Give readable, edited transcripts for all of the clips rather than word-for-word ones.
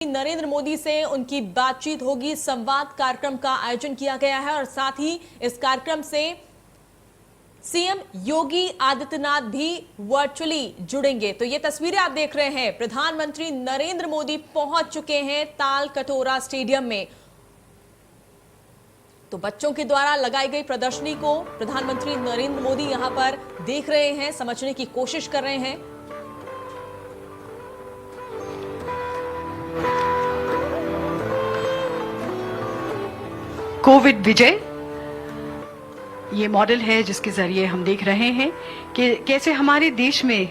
नरेंद्र मोदी से उनकी बातचीत होगी। संवाद कार्यक्रम का आयोजन किया गया है और साथ ही इस कार्यक्रम से सीएम योगी आदित्यनाथ भी वर्चुअली जुड़ेंगे। तो ये तस्वीरें आप देख रहे हैं, प्रधानमंत्री नरेंद्र मोदी पहुंच चुके हैं ताल कटोरा स्टेडियम में। तो बच्चों के द्वारा लगाई गई प्रदर्शनी को प्रधानमंत्री नरेंद्र मोदी यहां पर देख रहे हैं, समझने की कोशिश कर रहे हैं। कोविड विजय ये मॉडल है जिसके जरिए हम देख रहे हैं कि कैसे हमारे देश में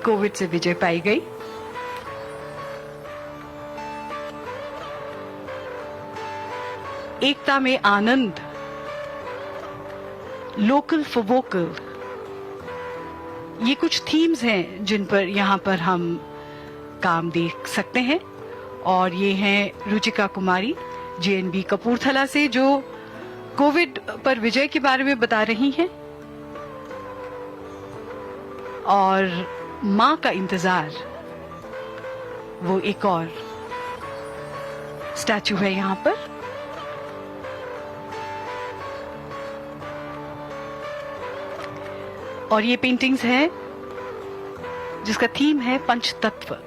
कोविड से विजय पाई गई। एकता में आनंद, लोकल फॉर वोकल, ये कुछ थीम्स हैं जिन पर यहाँ पर हम काम देख सकते हैं। और ये हैं रुचिका कुमारी जेएनबी कपूरथला से, जो कोविड पर विजय के बारे में बता रही हैं। और मां का इंतजार, वो एक और स्टैचू है यहां पर। और ये पेंटिंग्स हैं जिसका थीम है पंचतत्व,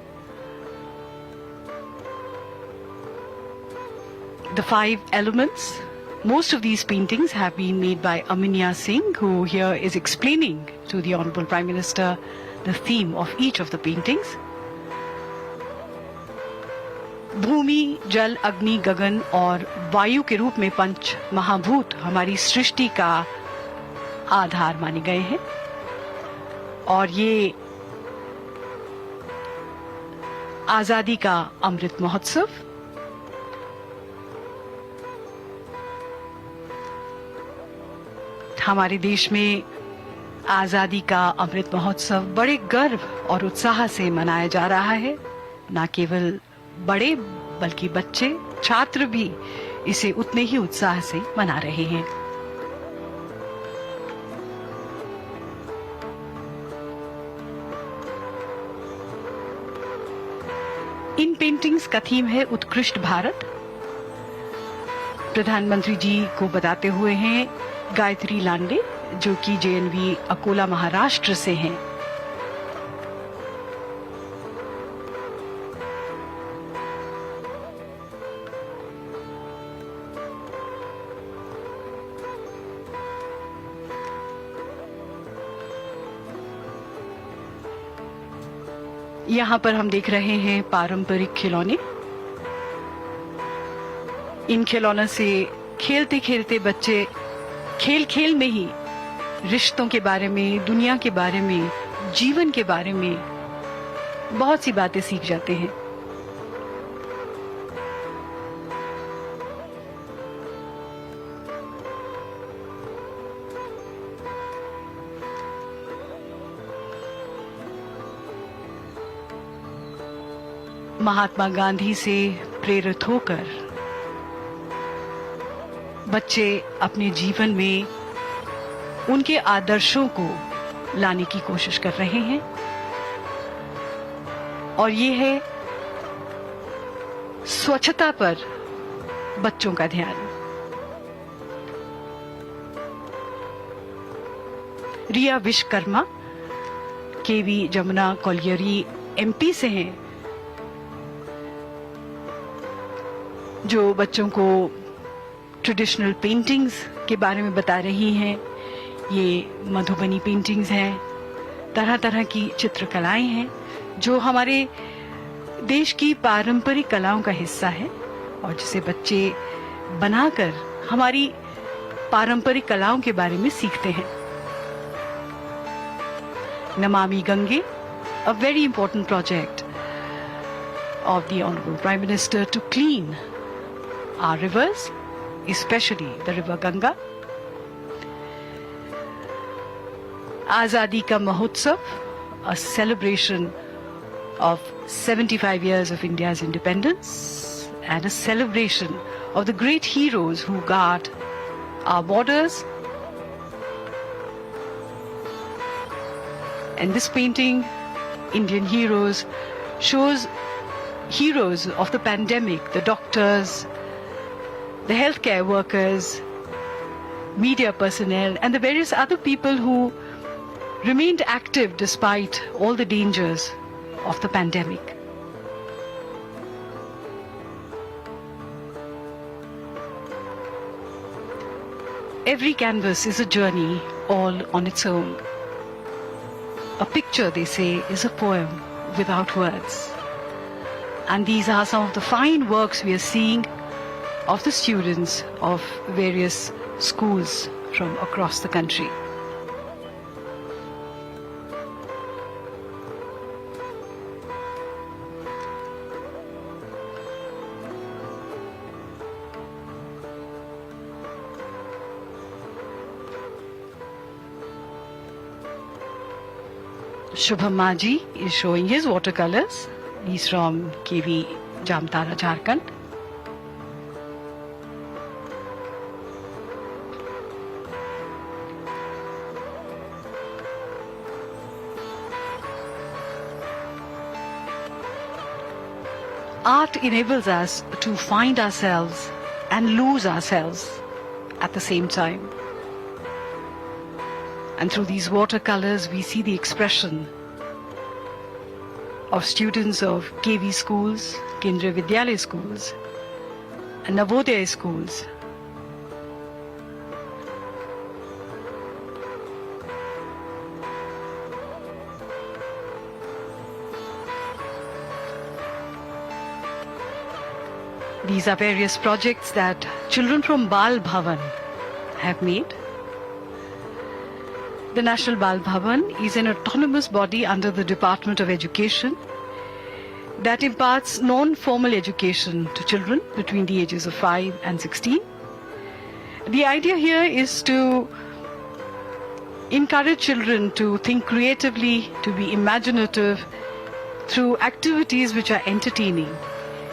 the 5 elements. Most of these paintings have been made by Aminya Singh, who here is explaining to the Honorable Prime Minister the theme of each of the paintings. भूमि, जल, अग्नि, गगन और वायु के रूप में पंच महाभूत हमारी सृष्टि का आधार माने गए हैं। और ये आजादी का अमृत महोत्सव, हमारे देश में आजादी का अमृत महोत्सव बड़े गर्व और उत्साह से मनाया जा रहा है। न केवल बड़े बल्कि बच्चे, छात्र भी इसे उतने ही उत्साह से मना रहे हैं। इन पेंटिंग्स का थीम है उत्कृष्ट भारत। प्रधानमंत्री जी को बताते हुए हैं गायत्री लांडे, जो कि जेएनवी अकोला महाराष्ट्र से हैं। यहां पर हम देख रहे हैं पारंपरिक खिलौने। इन खिलौनों से खेलते खेलते बच्चे खेल खेल में ही रिश्तों के बारे में, दुनिया के बारे में, जीवन के बारे में बहुत सी बातें सीख जाते हैं। महात्मा गांधी से प्रेरित होकर बच्चे अपने जीवन में उनके आदर्शों को लाने की कोशिश कर रहे हैं। और ये है स्वच्छता पर बच्चों का ध्यान। रिया विश्वकर्मा केवी जमुना कॉलियरी एमपी से हैं, जो बच्चों को ट्रेडिशनल पेंटिंग्स के बारे में बता रही हैं। ये मधुबनी पेंटिंग्स हैं, तरह तरह की चित्रकलाएं हैं जो हमारे देश की पारंपरिक कलाओं का हिस्सा है और जिसे बच्चे बनाकर हमारी पारंपरिक कलाओं के बारे में सीखते हैं। Namami Gange, a very important project of the Honorable Prime Minister to clean our rivers, especially the river Ganga. Azadi Ka Mahotsav, a celebration of 75 years of India's independence and a celebration of the great heroes who guard our borders. And this painting, Indian Heroes, shows heroes of the pandemic, the doctors, the healthcare workers, media personnel, and the various other people who remained active despite all the dangers of the pandemic. Every canvas is a journey all on its own. A picture, they say, is a poem without words. And these are some of the fine works we are seeing of the students of various schools from across the country. Shubham Maji is showing his watercolors. He's from KV Jamtara, Jharkhand. Art enables us to find ourselves and lose ourselves at the same time. And through these watercolors, we see the expression of students of KV schools, Kendriya Vidyalaya schools, and Navodaya schools. These are various projects that children from Bal Bhavan have made. The National Bal Bhavan is an autonomous body under the Department of Education that imparts non-formal education to children between the ages of 5 and 16. The idea here is to encourage children to think creatively, to be imaginative through activities which are entertaining.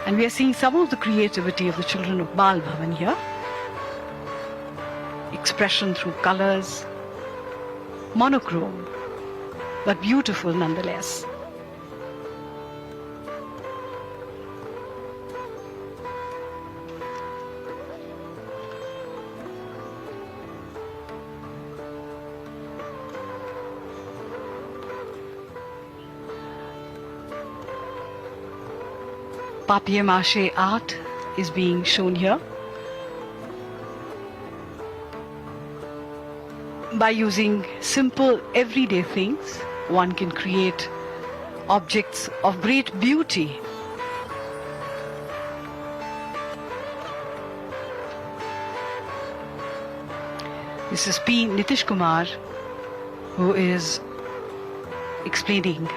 And we are seeing some of the creativity of the children of Bal Bhavan here. Expression through colors, monochrome, but beautiful nonetheless. Papier-mâché art is being shown here. By using simple everyday things, one can create objects of great beauty. This is P. Nitish Kumar, who is explaining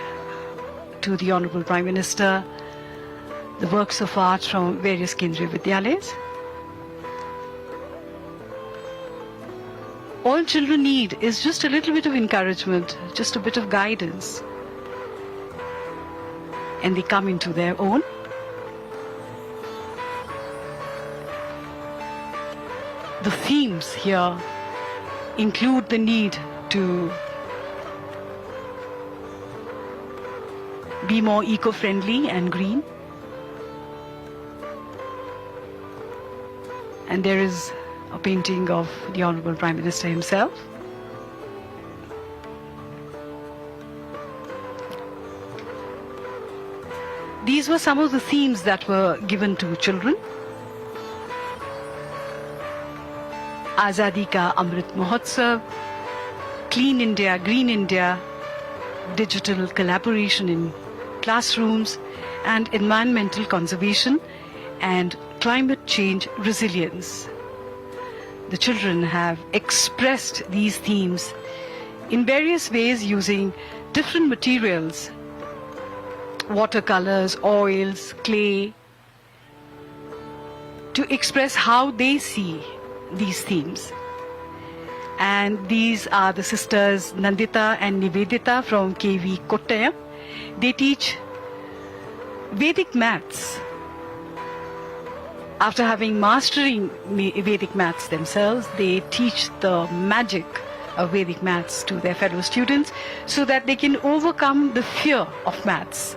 to the Honorable Prime Minister the works of art from various Kendriya Vidyalayas. All children need is just a little bit of encouragement, just a bit of guidance, and they come into their own. The themes here include the need to be more eco-friendly and green. And there is a painting of the Honorable Prime Minister himself. These were some of the themes that were given to children. Azadi Ka Amrit Mahotsav, Clean India, Green India, digital collaboration in classrooms, and environmental conservation and climate change resilience. The children have expressed these themes in various ways using different materials, watercolors, oils, clay, to express how they see these themes. And these are the sisters Nandita and Nivedita from KV Kottayam. They teach Vedic maths. After having mastering Vedic maths themselves, they teach the magic of Vedic maths to their fellow students so that they can overcome the fear of maths.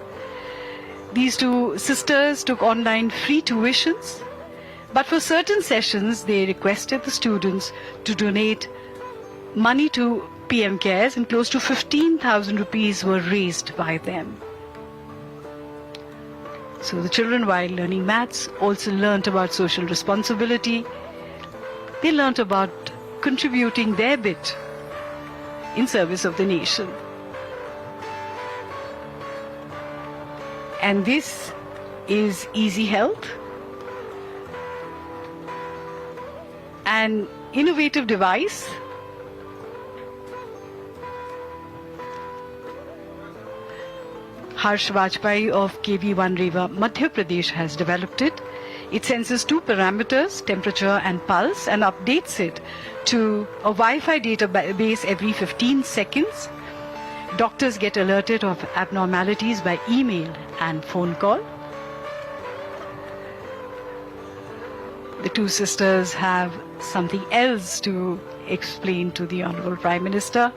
These two sisters took online free tuitions, but for certain sessions they requested the students to donate money to PM Cares, and close to 15,000 rupees were raised by them. So the children, while learning maths, also learnt about social responsibility. They learnt about contributing their bit in service of the nation. And this is Easy Health, an innovative device Harsh Vajpayee of KV1 Rewa, Madhya Pradesh has developed it. It senses two parameters, temperature and pulse, and updates it to a Wi-Fi database every 15 seconds. Doctors get alerted of abnormalities by email and phone call. The two sisters have something else to explain to the Honorable Prime Minister.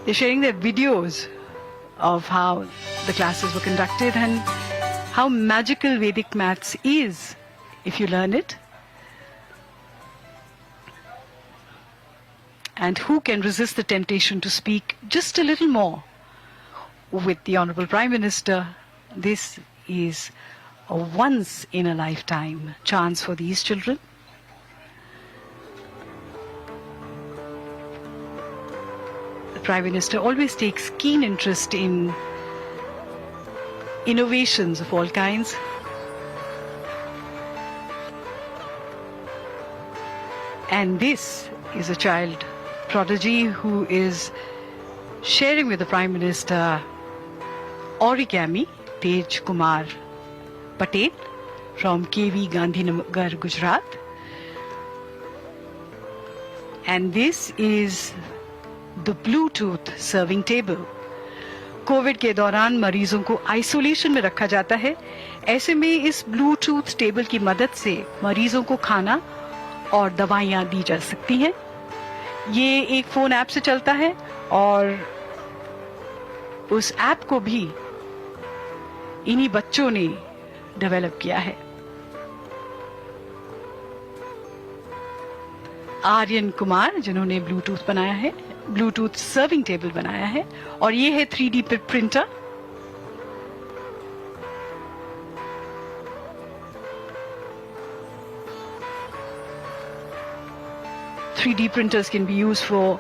They're sharing their videos of how the classes were conducted and how magical Vedic maths is if you learn it. And who can resist the temptation to speak just a little more with the Honorable Prime Minister? This is a once-in-a-lifetime chance for these children. The Prime Minister always takes keen interest in innovations of all kinds. And this is a child prodigy who is sharing with the Prime Minister origami, Tej Kumar Patel from KV Gandhinagar, Gujarat. And this is the Bluetooth serving table. Covid के दौरान मरीजों को isolation में रखा जाता है. ऐसे में इस ब्लूटूथ टेबल की मदद से मरीजों को खाना और दवाइयां दी जा सकती हैं. ये एक फोन ऐप से चलता है और उस ऐप को भी इन्हीं बच्चों ने डेवलप किया है. आर्यन कुमार जिन्होंने ब्लूटूथ बनाया है, ब्लूटूथ सर्विंग टेबल बनाया है, और ये है 3D printer. (3D printers can be used for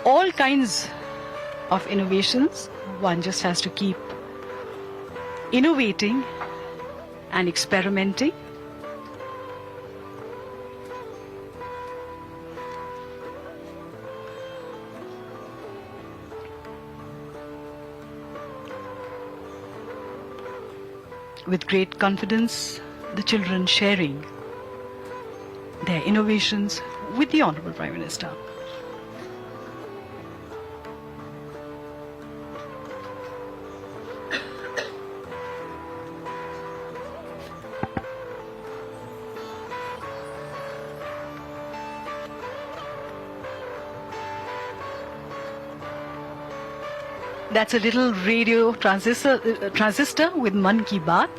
all kinds of innovations. One just has to keep innovating and experimenting. With great confidence, the children sharing their innovations with the Honorable Prime Minister. That's a little radio transistor with Man Ki Baat.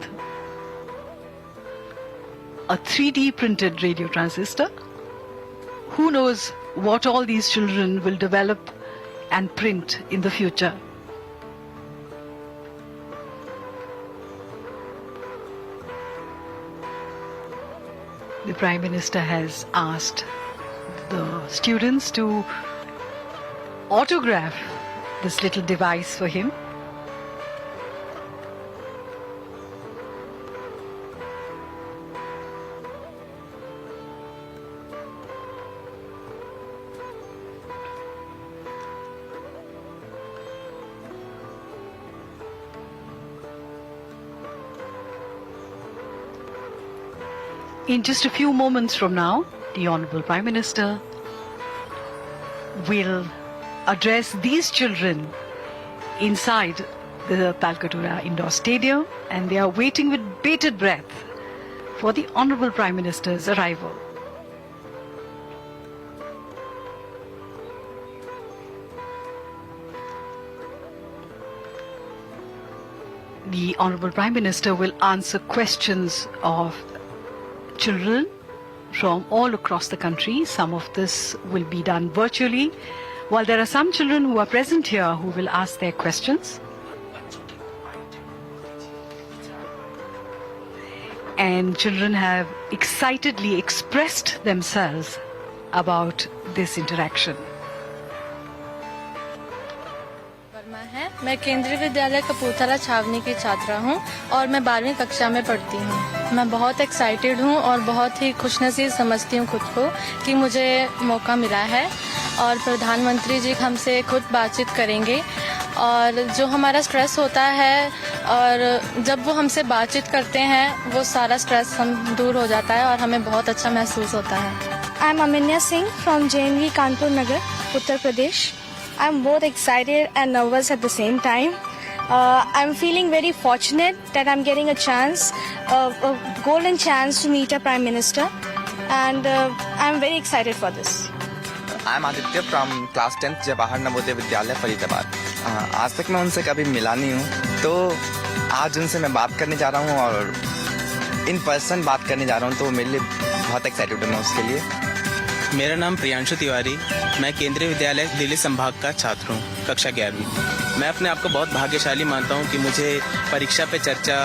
A 3D printed radio transistor. Who knows what all these children will develop and print in the future. The Prime Minister has asked the students to autograph this little device for him. In just a few moments from now, the Honorable Prime Minister will address these children inside the Talkatura Indoor Stadium, and they are waiting with bated breath for the Honorable Prime Minister's arrival. the Honorable Prime Minister will answer questions of children from all across the country. Some of this will be done virtually, while there are some children who are present here who will ask their questions. And children have excitedly expressed themselves about this interaction. मैं केंद्रीय विद्यालय कपूरथला छावनी की छात्रा हूं और मैं 12वीं कक्षा में पढ़ती हूं। मैं बहुत एक्साइटेड हूं और बहुत ही खुशनसीब समझती हूं खुद को कि मुझे मौका मिला है और प्रधानमंत्री जी हमसे खुद बातचीत करेंगे और जो हमारा स्ट्रेस होता है और जब वो हमसे बातचीत करते हैं वो सारा स्ट्रेस हम दूर हो जाता है और हमें बहुत अच्छा महसूस होता है। I am Aminya Singh from JNV Kanpur Nagar, Uttar Pradesh. I'm both excited and nervous at the same time. I'm feeling very fortunate that I'm getting a chance, a golden chance to meet a Prime Minister, and I'm very excited for this. I'm Aditya from class 10th Jawahar Navodaya Vidyalaya Faridabad. आज तक मैं उनसे कभी मिला नहीं हूँ, तो आज उनसे मैं बात करने जा रहा हूँ और इन पर्सन बात करने जा रहा हूँ, तो मेरे लिए बहुत एक्साइटेड हूँ मैं उसके लिए। मेरा नाम प्रियांशु तिवारी, मैं केंद्रीय विद्यालय दिल्ली संभाग का छात्र हूँ, कक्षा 11वीं। मैं अपने आप को बहुत भाग्यशाली मानता हूँ कि मुझे परीक्षा पे चर्चा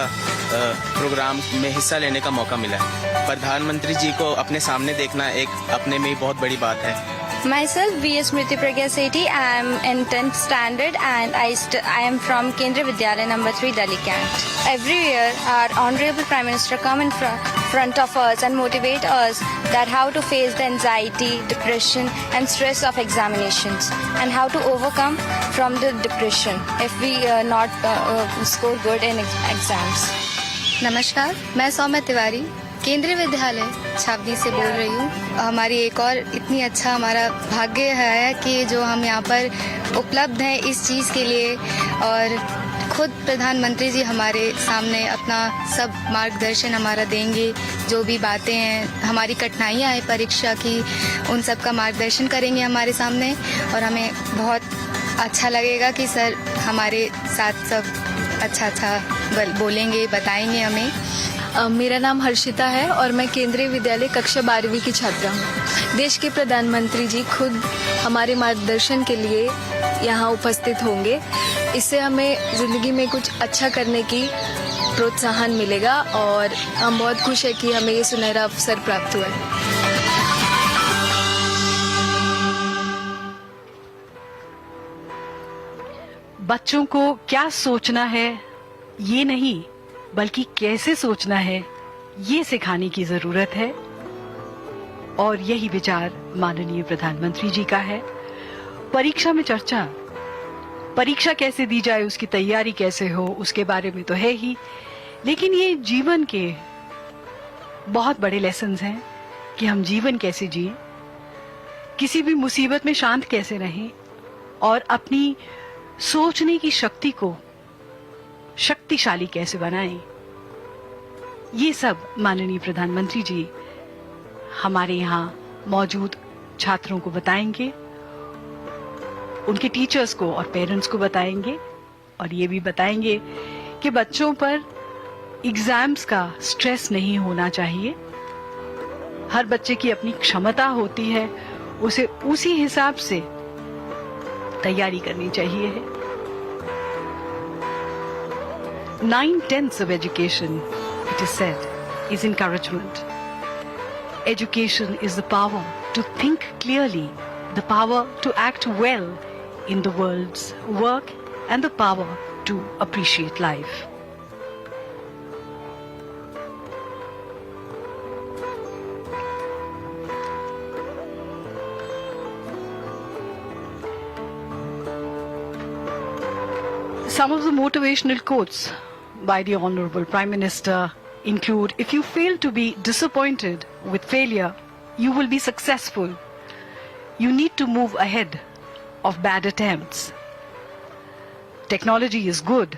प्रोग्राम में हिस्सा लेने का मौका मिला है। प्रधानमंत्री जी को अपने सामने देखना एक अपने में ही बहुत बड़ी बात है। Myself, V. Smriti Pragya Sethi. I am in 10th standard and I am from Kendriya Vidyalaya number 3, Delhi Cant. Every year, our Honorable Prime Minister come in front of us and motivate us that how to face the anxiety, depression and stress of examinations and how to overcome from the depression if we not score good in exams. नमस्कार, मैं सौम्या तिवारी केंद्रीय विद्यालय छावनी से बोल रही हूँ। हमारी एक और इतनी अच्छा हमारा भाग्य है कि जो हम यहाँ पर उपलब्ध हैं इस चीज़ के लिए और खुद प्रधानमंत्री जी हमारे सामने अपना सब मार्गदर्शन हमारा देंगे। जो भी बातें हैं, हमारी कठिनाइयाँ हैं परीक्षा की, उन सब का मार्गदर्शन करेंगे हमारे सामने और हमें बहुत अच्छा लगेगा कि सर हमारे साथ सब अच्छा बोलेंगे, बताएंगे हमें। मेरा नाम हर्षिता है और मैं केंद्रीय विद्यालय कक्षा 12वीं की छात्रा हूँ। देश के प्रधानमंत्री जी खुद हमारे मार्गदर्शन के लिए यहाँ उपस्थित होंगे। इससे हमें ज़िंदगी में कुछ अच्छा करने की प्रोत्साहन मिलेगा और हम बहुत खुश हैं कि हमें ये सुनहरा अवसर प्राप्त हुआ है। बच्चों को क्या सोचना है ये नहीं, बल्कि कैसे सोचना है ये सिखाने की जरूरत है और यही विचार माननीय प्रधानमंत्री जी का है। परीक्षा में चर्चा, परीक्षा कैसे दी जाए, उसकी तैयारी कैसे हो, उसके बारे में तो है ही, लेकिन ये जीवन के बहुत बड़े लेसन्स हैं कि हम जीवन कैसे जिए, किसी भी मुसीबत में शांत कैसे रहें और अपनी सोचने की शक्ति को शक्तिशाली कैसे बनाएं। ये सब माननीय प्रधानमंत्री जी हमारे यहाँ मौजूद छात्रों को बताएंगे, उनके टीचर्स को और पेरेंट्स को बताएंगे और ये भी बताएंगे कि बच्चों पर एग्जाम्स का स्ट्रेस नहीं होना चाहिए। हर बच्चे की अपनी क्षमता होती है, उसे उसी हिसाब से तैयारी करनी चाहिए है। 9/10 of education, it is said, is encouragement. Education is the power to think clearly, the power to act well in the world's work, and the power to appreciate life. Some of the motivational quotes by the Honorable Prime Minister include, if you fail to be disappointed with failure, you will be successful. You need to move ahead of bad attempts. Technology is good,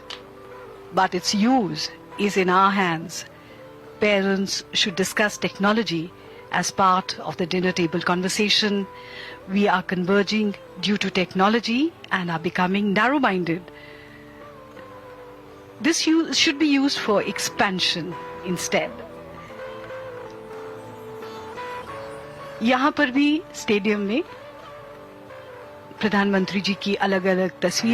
but its use is in our hands. Parents should discuss technology as part of the dinner table conversation. We are converging due to technology and are becoming narrow-minded. this should be used for expansion instead. यहाँ पर भी stadium में प्रधानमंत्री जी की अलग-अलग तस्वीरें